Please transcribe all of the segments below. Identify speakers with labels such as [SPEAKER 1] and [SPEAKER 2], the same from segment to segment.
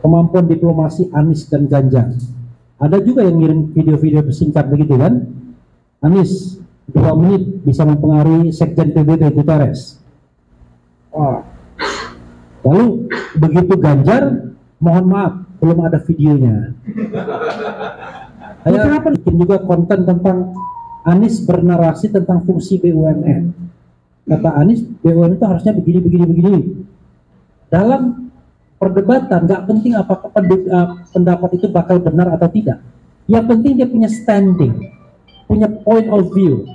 [SPEAKER 1] kemampuan diplomasi Anies dan Ganjar. Ada juga yang ngirim video-video singkat begitu kan. Anies 2 menit bisa mempengaruhi Sekjen PBB Guterres. Wah. Lalu begitu Ganjar, mohon maaf belum ada videonya. Saya bikin juga konten tentang Anies bernarasi tentang fungsi BUMN. Kata Anies, BUMN itu harusnya begini. Dalam perdebatan, nggak penting apakah pendapat itu bakal benar atau tidak. Yang penting dia punya standing, punya point of view,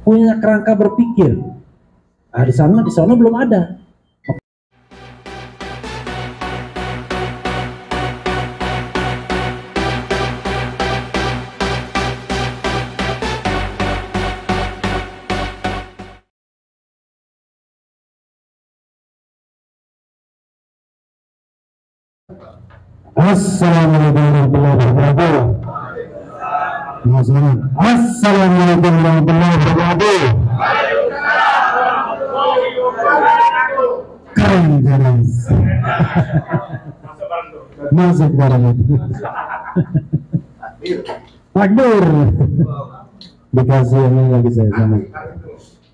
[SPEAKER 1] punya kerangka berpikir. Nah, di sana belum ada. Assalamualaikum warahmatullahi wabarakatuh. Assalamualaikum warahmatullahi wabarakatuh. Keren. Masuk barang itu. Takbir. Dikasih ini lagi saya sama.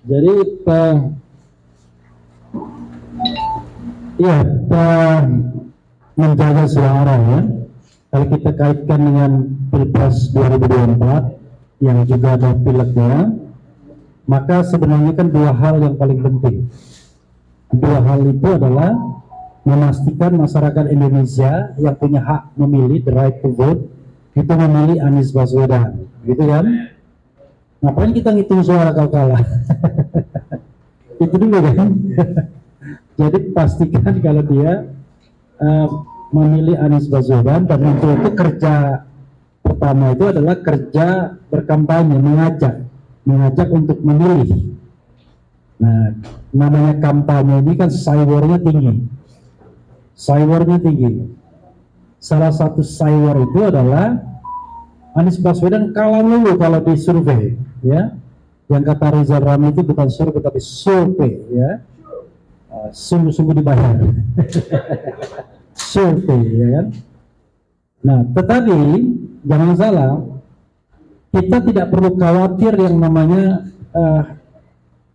[SPEAKER 1] Jadi menjaga suara ya. Kalau kita kaitkan dengan Pilpres 2024 yang juga ada pileknya, maka sebenarnya kan 2 hal yang paling penting. 2 hal itu adalah memastikan masyarakat Indonesia yang punya hak memilih, the right to vote, itu memilih Anies Baswedan, gitu kan? Ngapain kita ngitung suara kalau kalah? Itu dulu kan? Jadi pastikan kalau dia memilih Anies Baswedan, dan untuk itu kerja pertama itu adalah kerja berkampanye, mengajak untuk memilih. Nah, namanya kampanye ini kan cybernya tinggi. Salah satu cyber itu adalah Anies Baswedan kalah dulu kalau di survei, ya. Yang kata Rizal Ramli itu bukan survei tapi survei, ya. Sungguh-sungguh dibayar. Survei, ya kan. Nah, tetapi jangan salah, kita tidak perlu khawatir yang namanya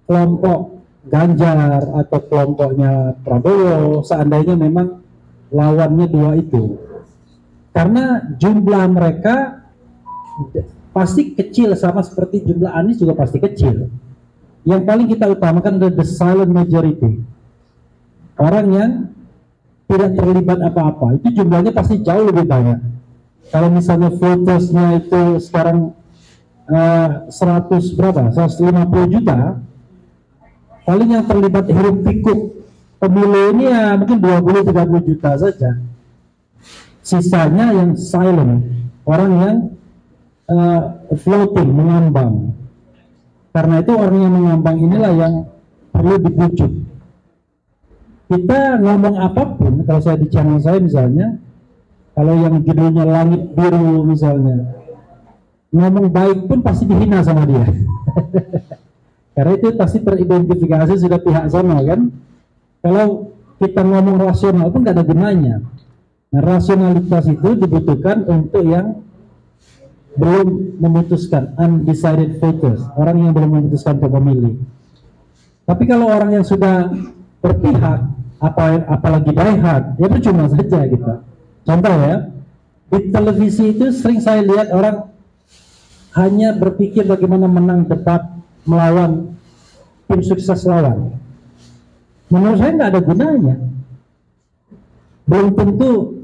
[SPEAKER 1] kelompok Ganjar atau kelompoknya Prabowo seandainya memang lawannya 2 itu, karena jumlah mereka pasti kecil, sama seperti jumlah Anies juga pasti kecil. Yang paling kita utamakan adalah the silent majority, orang yang tidak terlibat apa-apa, itu jumlahnya pasti jauh lebih banyak. Kalau misalnya votersnya itu sekarang 150 juta, paling yang terlibat hiruk pikuk pemilu ini ya mungkin 20-30 juta saja. Sisanya yang silent, orang yang floating, mengambang. Karena itu orang yang mengambang inilah yang perlu dibujuk. Kita ngomong apapun, kalau saya di channel saya misalnya, kalau yang judulnya Langit Biru misalnya, ngomong baik pun pasti dihina sama dia. Karena itu pasti teridentifikasi sudah pihak sana kan. Kalau kita ngomong rasional pun nggak ada gunanya. Nah, rasionalitas itu dibutuhkan untuk yang belum memutuskan, undecided voters, orang yang belum memutuskan untuk memilih. Tapi kalau orang yang sudah berpihak, apalagi diehard, ya percuma saja kita. Contoh ya, di televisi itu sering saya lihat orang hanya berpikir bagaimana menang debat melawan tim sukses lawan. Menurut saya nggak ada gunanya. Belum tentu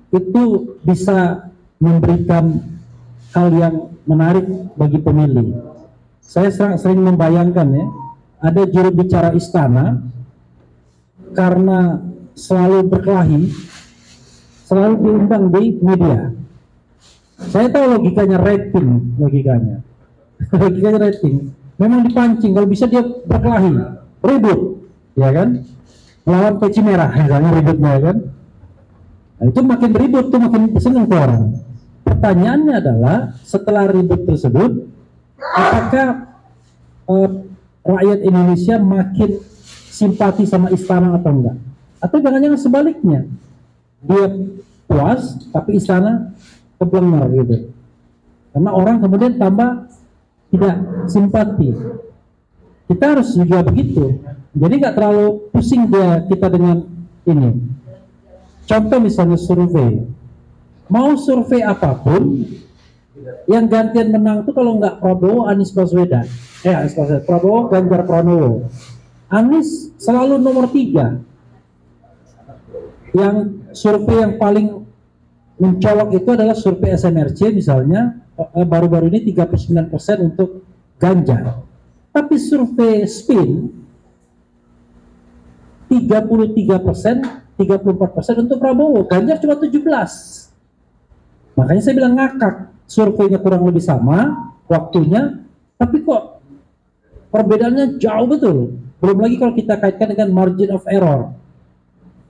[SPEAKER 1] itu bisa memberikan hal yang menarik bagi pemilih. Saya sering membayangkan ya, ada juru bicara istana karena selalu berkelahi, selalu diundang di media. Saya tahu logikanya rating, logikanya rating. Memang dipancing, kalau bisa dia berkelahi, ribut, ya kan? Melawan peci merah, misalnya ributnya, kan? Nah, itu makin ribut tuh makin senang tuh orang. Pertanyaannya adalah setelah ribut tersebut, apakah rakyat Indonesia makin simpati sama istana atau enggak? Atau jangan-jangan sebaliknya, dia puas, tapi istana keblenger gitu. Karena orang kemudian tambah tidak simpati. Kita harus juga begitu. Jadi nggak terlalu pusing kita dengan ini. Contoh misalnya survei. Mau survei apapun, yang gantian menang itu kalau nggak Prabowo, Anies Baswedan. Anies Baswedan. Prabowo, Ganjar Pranowo. Anies selalu nomor 3. Yang survei yang paling mencolok itu adalah survei SMRC misalnya, baru-baru ini 39% untuk Ganjar. Tapi survei SPIN 33%, 34% untuk Prabowo. Ganjar cuma 17%. Makanya saya bilang ngakak. Surveinya kurang lebih sama waktunya, tapi kok perbedaannya jauh betul. Belum lagi kalau kita kaitkan dengan margin of error.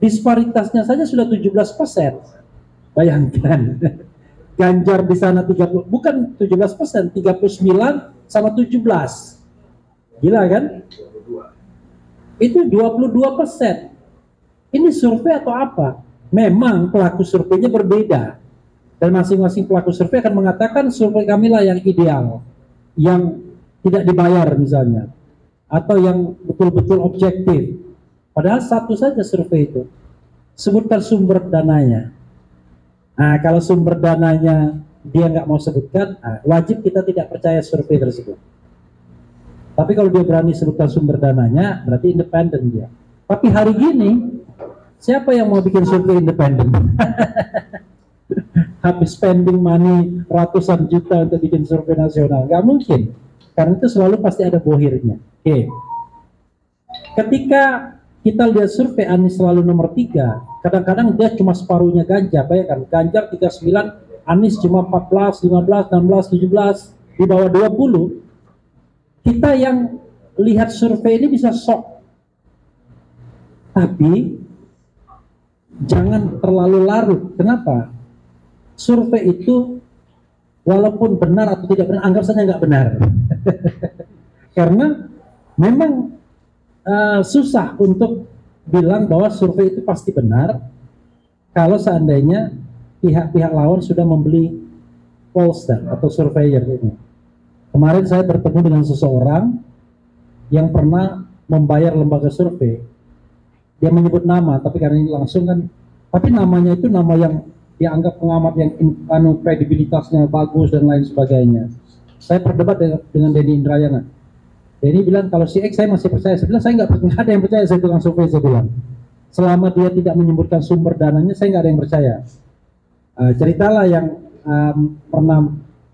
[SPEAKER 1] Disparitasnya saja sudah 17%. Bayangkan. Ganjar di sana 30, bukan 17%, 39 sama 17. Gila kan? Itu 22%. Ini survei atau apa? Memang pelaku surveinya berbeda. Dan masing-masing pelaku survei akan mengatakan survei kami lah yang ideal, yang tidak dibayar misalnya, atau yang betul-betul objektif. Padahal satu saja survei itu. Sebutkan sumber dananya. Nah, kalau sumber dananya dia nggak mau sebutkan, wajib kita tidak percaya survei tersebut. Tapi kalau dia berani sebutkan sumber dananya, berarti independen dia. Tapi hari gini, siapa yang mau bikin survei independen? Habis spending money ratusan juta untuk bikin survei nasional, nggak mungkin. Karena itu selalu pasti ada bohirnya. Oke. Ketika kita lihat survei Anies selalu nomor 3, kadang-kadang dia cuma separuhnya Ganjar. Bayangkan, Ganjar 39, Anies cuma 14, 15, 16, 17, di bawah 20. Kita yang lihat survei ini bisa shock. Tapi jangan terlalu larut. Kenapa? Survei itu walaupun benar atau tidak benar, anggap saja nggak benar. Karena memang susah untuk bilang bahwa survei itu pasti benar kalau seandainya pihak-pihak lawan sudah membeli pollster atau surveyor ini. Kemarin saya bertemu dengan seseorang yang pernah membayar lembaga survei. Dia menyebut nama, tapi karena ini langsung kan, tapi namanya itu nama yang dianggap pengamat yang kredibilitasnya bagus dan lain sebagainya. Saya berdebat dengan Denny Indrayana. Denny bilang kalau si X saya masih percaya. Saya bilang saya nggak ada yang percaya saya tukang survei. Saya bilang selama dia tidak menyebutkan sumber dananya saya nggak ada yang percaya. Ceritalah yang pernah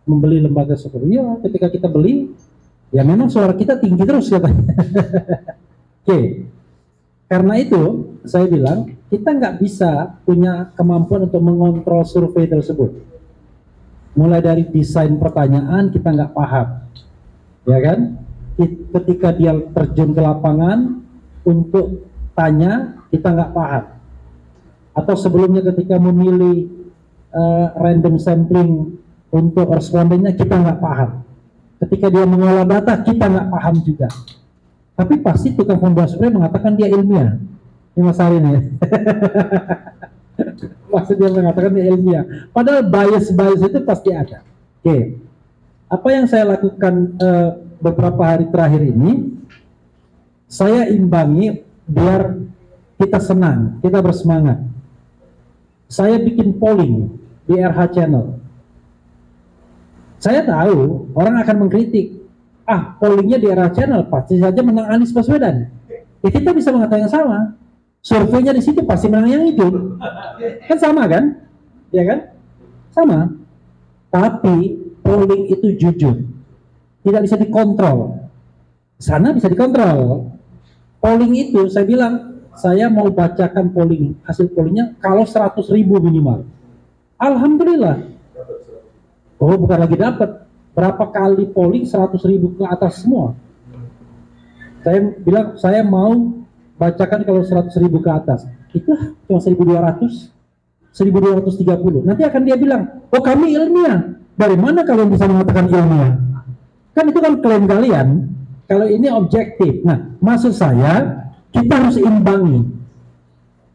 [SPEAKER 1] membeli lembaga survei. Ya, ketika kita beli, ya memang suara kita tinggi terus katanya. Oke. Karena itu, saya bilang, kita nggak bisa punya kemampuan untuk mengontrol survei tersebut. Mulai dari desain pertanyaan, kita nggak paham. Ya kan? Ketika dia terjun ke lapangan, untuk tanya, kita nggak paham. Atau sebelumnya ketika memilih random sampling untuk respondennya, kita nggak paham. Ketika dia mengolah data, kita nggak paham juga. Tapi pasti tukang pembuat survei mengatakan dia ilmiah. Ini Mas Ari nih. Pasti dia mengatakan dia ilmiah. Padahal bias-bias itu pasti ada. Oke. Apa yang saya lakukan beberapa hari terakhir ini, saya imbangi biar kita senang, kita bersemangat. Saya bikin polling di RH Channel. Saya tahu orang akan mengkritik. Pollingnya di RH Channel pasti saja menang Anies Baswedan. Ya kita bisa mengatakan yang sama. Surveinya di situ pasti menang yang itu. Kan sama kan? Ya kan? Sama. Tapi polling itu jujur. Tidak bisa dikontrol. Sana bisa dikontrol. Polling itu saya bilang, saya mau bacakan polling, hasil pollingnya kalau 100.000 minimal. Alhamdulillah. Oh, bukan lagi dapat. Berapa kali polling 100.000 ke atas semua. Saya bilang saya mau bacakan kalau 100.000 ke atas. Itu cuma 1.200, 1.230. Nanti akan dia bilang, oh kami ilmiah. Dari mana kalian bisa mengatakan ilmiah? Kan itu kan klaim kalian. Kalau ini objektif. Nah, maksud saya kita harus imbangi.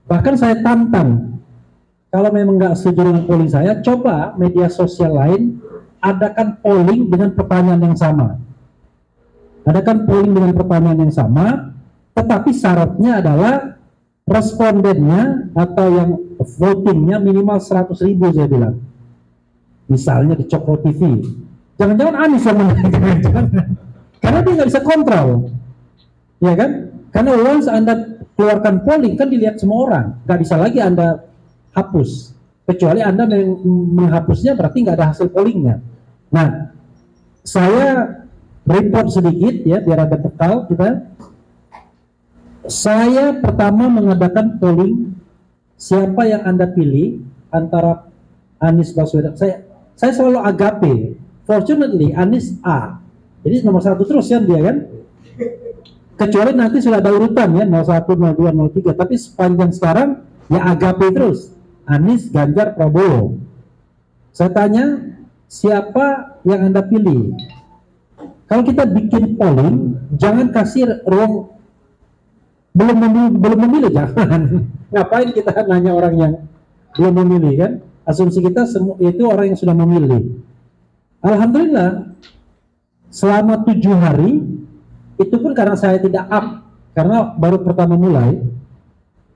[SPEAKER 1] Bahkan saya tantang. kalau memang nggak setuju dengan polling saya, coba media sosial lain adakan polling dengan pertanyaan yang sama. Adakan polling dengan pertanyaan yang sama, tetapi syaratnya adalah respondennya atau yang votingnya minimal 100.000 saya bilang. Misalnya di Cokro TV. Jangan-jangan Anies yang menang. Karena dia nggak bisa kontrol. Ya kan? Karena once Anda keluarkan polling kan dilihat semua orang. Nggak bisa lagi Anda hapus. Kecuali Anda menghapusnya berarti nggak ada hasil pollingnya. Nah, saya report sedikit ya biar ada bekal kita. Saya pertama mengadakan polling siapa yang Anda pilih antara Anies Baswedan. Saya selalu agape. Fortunately Anies A. Jadi nomor 1 terus kan dia kan. Kecuali nanti sudah ada urutan ya 01, 02, 03. Tapi sepanjang sekarang ya agape terus. Anies, Ganjar, Prabowo. Saya tanya siapa yang Anda pilih? Kalau kita bikin polling, jangan kasih ruang belum memilih, jangan. Ngapain kita nanya orang yang belum memilih kan? Asumsi kita semua itu orang yang sudah memilih. Alhamdulillah, selama 7 hari, itu pun karena saya tidak up, karena baru pertama mulai,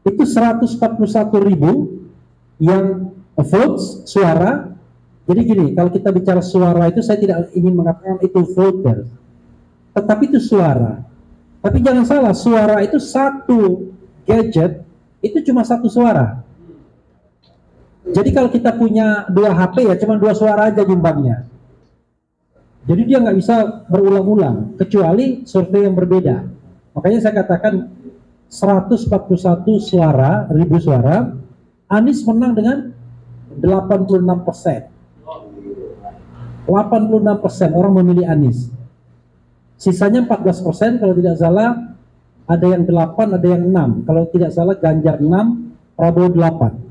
[SPEAKER 1] itu 141.000 yang votes, suara. Jadi gini, kalau kita bicara suara itu saya tidak ingin mengatakan itu voter, tetapi itu suara. Tapi jangan salah, suara itu satu gadget, itu cuma satu suara. Jadi kalau kita punya 2 HP ya cuma 2 suara aja nyumbangnya. Jadi dia nggak bisa berulang-ulang, kecuali survei yang berbeda. Makanya saya katakan 141 suara, 1000 suara, Anies menang dengan 86%. 86% orang memilih Anies. Sisanya 14% kalau tidak salah, ada yang 8, ada yang 6. Kalau tidak salah Ganjar 6, Prabowo 8.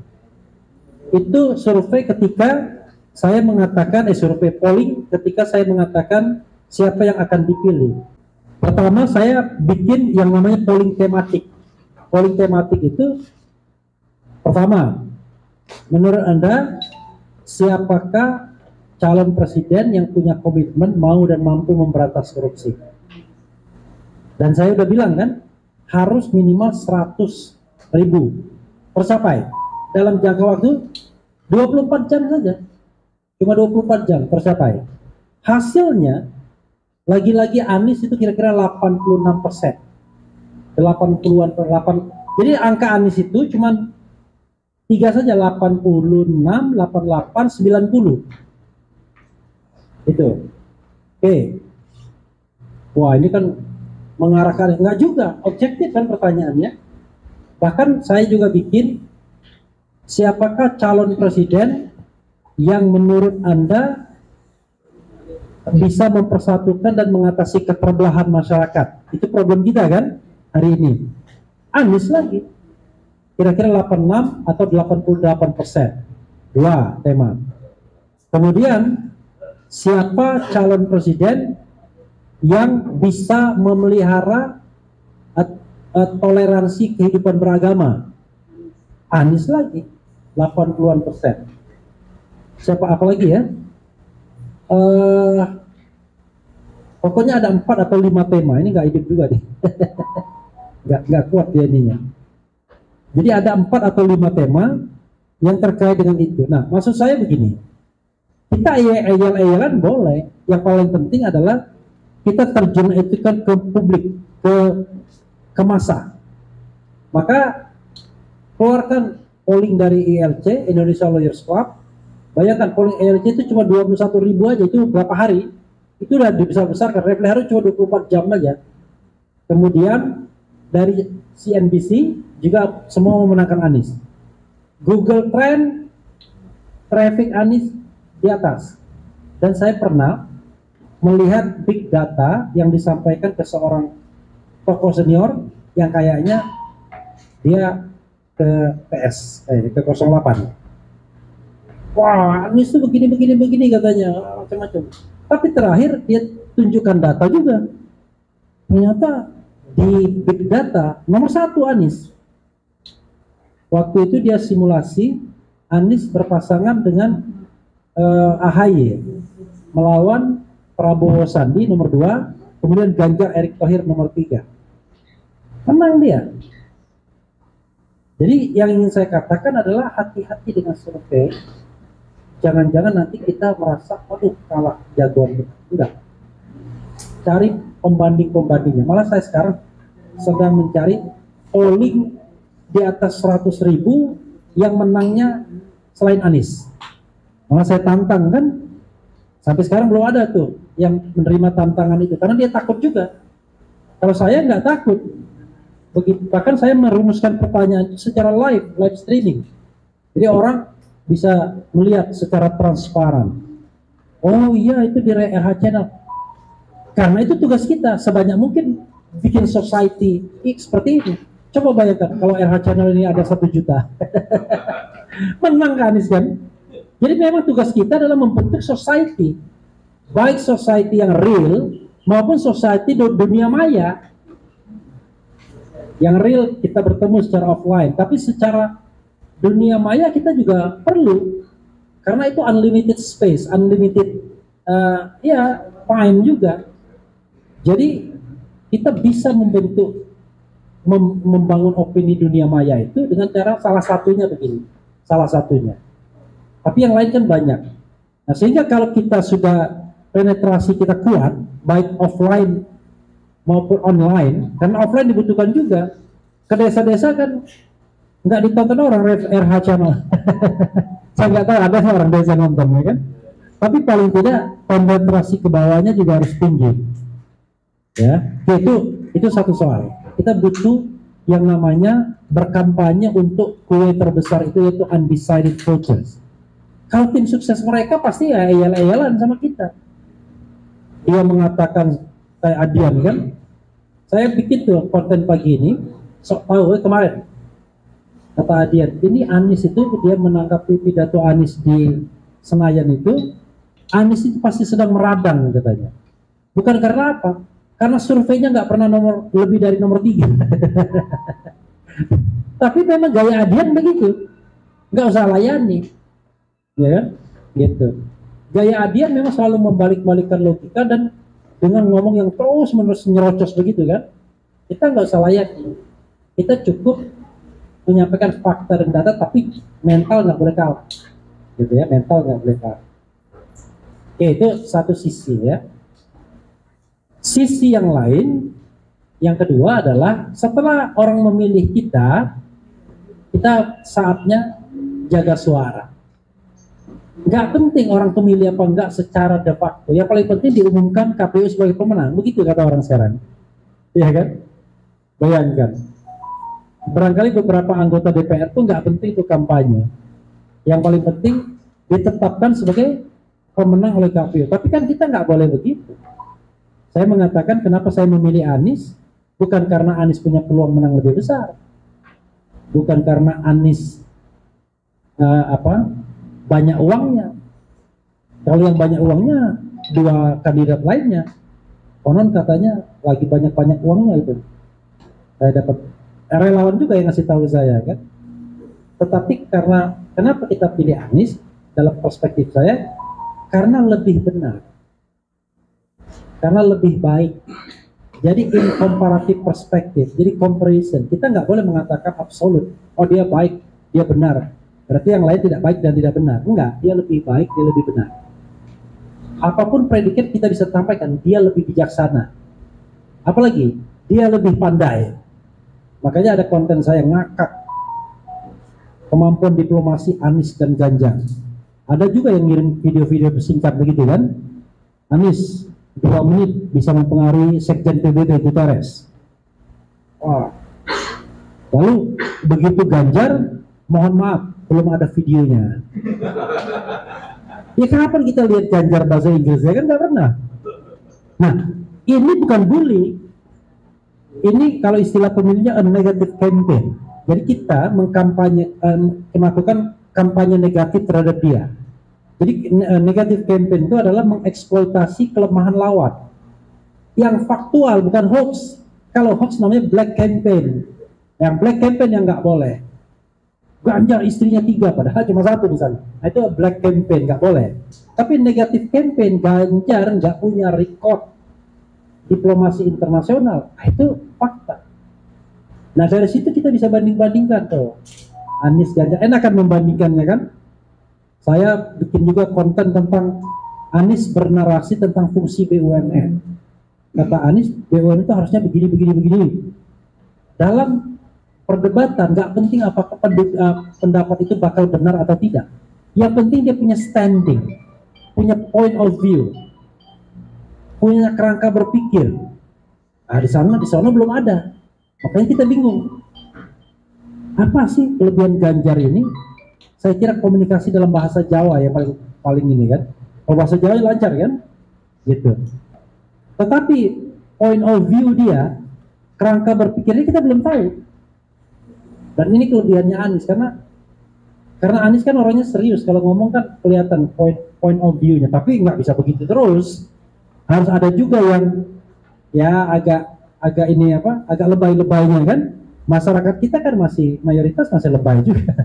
[SPEAKER 1] Itu survei ketika saya mengatakan, survei polling ketika saya mengatakan siapa yang akan dipilih. Pertama saya bikin yang namanya polling tematik. Polling tematik itu pertama, menurut Anda siapakah calon presiden yang punya komitmen mau dan mampu memberantas korupsi? Dan saya udah bilang kan, harus minimal 100.000 tercapai dalam jangka waktu 24 jam saja. Cuma 24 jam tercapai. Hasilnya lagi-lagi Anies itu kira-kira 86%. 80-an per 8. Jadi angka Anies itu cuma 3 saja, 86, 88, 90. Itu. Oke. Wah, ini kan mengarahkan, enggak juga, objektif kan pertanyaannya. Bahkan saya juga bikin siapakah calon presiden yang menurut Anda bisa mempersatukan dan mengatasi keterbelahan masyarakat. Itu problem kita kan hari ini. Anies lagi. Kira-kira 86 atau 88%. 2 tema. Kemudian siapa calon presiden yang bisa memelihara toleransi kehidupan beragama? Anies lagi, 80-an%. Siapa apa lagi ya? Pokoknya ada 4 atau 5 tema. Ini nggak hidup juga nih. nggak kuat dia ininya. Jadi ada 4 atau 5 tema yang terkait dengan itu. Nah, maksud saya begini. Kita eyel-eyelan boleh. Yang paling penting adalah kita terjun itu kan ke publik, ke massa. Maka keluarkan polling dari ILC, Indonesia Lawyers Club. Bayangkan polling ILC itu cuma 21.000 aja, itu berapa hari? Itu udah dibesar-besarkan. Refli Harun cuma 24 jam aja. Kemudian dari CNBC juga semua memenangkan Anies. Google Trend, traffic Anies di atas. Dan saya pernah melihat big data yang disampaikan ke seorang tokoh senior yang kayaknya dia ke PS, ke 08. Wah, Anies itu begini katanya, macam-macam. Tapi terakhir dia tunjukkan data juga. Ternyata di big data nomor 1 Anies. Waktu itu dia simulasi Anies berpasangan dengan AHY melawan Prabowo Sandi nomor 2, kemudian Ganjar Erick Thohir nomor 3. Menang dia. Jadi yang ingin saya katakan adalah hati-hati dengan survei. Jangan-jangan nanti kita merasa, aduh kalah jagoan kita. Enggak. Cari pembanding-pembandingnya. Malah saya sekarang sedang mencari polling di atas 100.000 yang menangnya selain Anies. Malah saya tantang kan, sampai sekarang belum ada tuh yang menerima tantangan itu, karena dia takut juga. Kalau saya nggak takut, begitu, bahkan saya merumuskan pertanyaan itu secara live streaming. Jadi orang bisa melihat secara transparan. Oh iya, itu di RH Channel. Karena itu tugas kita, sebanyak mungkin bikin society seperti ini. Coba bayangkan kalau RH Channel ini ada 1 juta. Menang kan Anies kan? Jadi memang tugas kita adalah membentuk society. Baik society yang real maupun society dunia maya. Yang real kita bertemu secara offline, tapi secara dunia maya kita juga perlu, karena itu unlimited space, unlimited time juga. Jadi kita bisa membangun opini dunia maya itu dengan cara salah satunya begini, salah satunya. Tapi yang lain kan banyak. Nah, sehingga kalau kita sudah penetrasi kita kuat, baik offline maupun online, karena offline dibutuhkan juga. Ke desa-desa kan nggak ditonton orang RH Channel. Saya nggak tahu ada orang desa nonton ya kan. Tapi paling tidak penetrasi ke bawahnya juga harus tinggi. Ya, itu satu soal. Kita butuh yang namanya berkampanye untuk kue terbesar itu, yaitu undecided voters. Kalau tim sukses mereka pasti ya eyal-eyalan sama kita. Dia mengatakan kayak Adian kan, saya bikin tuh konten pagi ini, sok tahu kemarin kata Adian, ini Anies itu dia menanggapi pidato Anies di Senayan itu, Anies itu pasti sedang meradang katanya. Bukan karena apa? Karena surveinya nggak pernah lebih dari nomor 3. Tapi memang gaya Adian begitu, nggak usah layani, ya kan? Gitu. Gaya Adian memang selalu membalik-balikkan logika dan dengan ngomong yang terus-menerus nyerocos begitu kan, kita nggak usah layani, kita cukup menyampaikan fakta dan data, tapi mental nggak boleh kalah, gitu ya, mental nggak boleh kalah. Oke, itu satu sisi ya. Sisi yang lain, yang kedua adalah setelah orang memilih kita saatnya jaga suara. Nggak penting orang itu milih apa enggak secara de facto. Yang paling penting diumumkan KPU sebagai pemenang. Begitu kata orang sekarang. Iya kan? Bayangkan. Barangkali beberapa anggota DPR itu nggak penting itu kampanye. Yang paling penting ditetapkan sebagai pemenang oleh KPU. Tapi kan kita nggak boleh begitu. Saya mengatakan kenapa saya memilih Anies, bukan karena Anies punya peluang menang lebih besar. Bukan karena Anies banyak uangnya. Kalau yang banyak uangnya 2 kandidat lainnya, konon katanya lagi banyak uangnya itu. Saya dapat relawan juga yang ngasih tahu saya kan. Tetapi kenapa kita pilih Anies dalam perspektif saya? Karena lebih benar, karena lebih baik. Jadi in comparative perspective, jadi comparison. Kita nggak boleh mengatakan absolut. Oh dia baik, dia benar. Berarti yang lain tidak baik dan tidak benar. Enggak, dia lebih baik, dia lebih benar. Apapun predikat kita bisa sampaikan, dia lebih bijaksana. Apalagi, dia lebih pandai. Makanya ada konten saya ngakak kemampuan diplomasi Anies dan Ganjar. Ada juga yang ngirim video-video singkat begitu kan. Anies 2 menit bisa mempengaruhi Sekjen PBB Guterres. Wah. Lalu begitu Ganjar, mohon maaf, belum ada videonya. Ya kapan kita lihat Ganjar bahasa Inggris? Ya kan nggak pernah. Nah, ini bukan bully. Ini kalau istilah pemilihnya a negative campaign. Jadi kita melakukan kampanye negatif terhadap dia. Jadi negative campaign itu adalah mengeksploitasi kelemahan lawan. Yang faktual, bukan hoax. Kalau hoax namanya black campaign. Yang black campaign yang nggak boleh. Ganjar istrinya 3 padahal cuma 1 misalnya. Nah, itu black campaign, nggak boleh. Tapi negatif campaign, Ganjar nggak punya record diplomasi internasional, nah, itu fakta. Nah dari situ kita bisa banding-bandingkan tuh. Anies Ganjar, enak kan membandingkannya kan? Saya bikin juga konten tentang Anies bernarasi tentang fungsi BUMN. Kata Anies, BUMN itu harusnya begini. Dalam perdebatan, nggak penting apakah pendapat itu bakal benar atau tidak. Yang penting dia punya standing, punya point of view, punya kerangka berpikir. Nah di sana belum ada. Makanya kita bingung. Apa sih kelebihan Ganjar ini? Saya kira komunikasi dalam bahasa Jawa yang paling ini kan. Kalau bahasa Jawa lancar kan? Gitu. Tetapi point of view dia, kerangka berpikirnya kita belum tahu. Dan ini kelebihannya Anies karena Anies kan orangnya serius. Kalau ngomong kan kelihatan point of view-nya. Tapi nggak bisa begitu terus. Harus ada juga yang ya agak ini agak lebay-lebaynya kan. Masyarakat kita kan mayoritas masih lebay juga.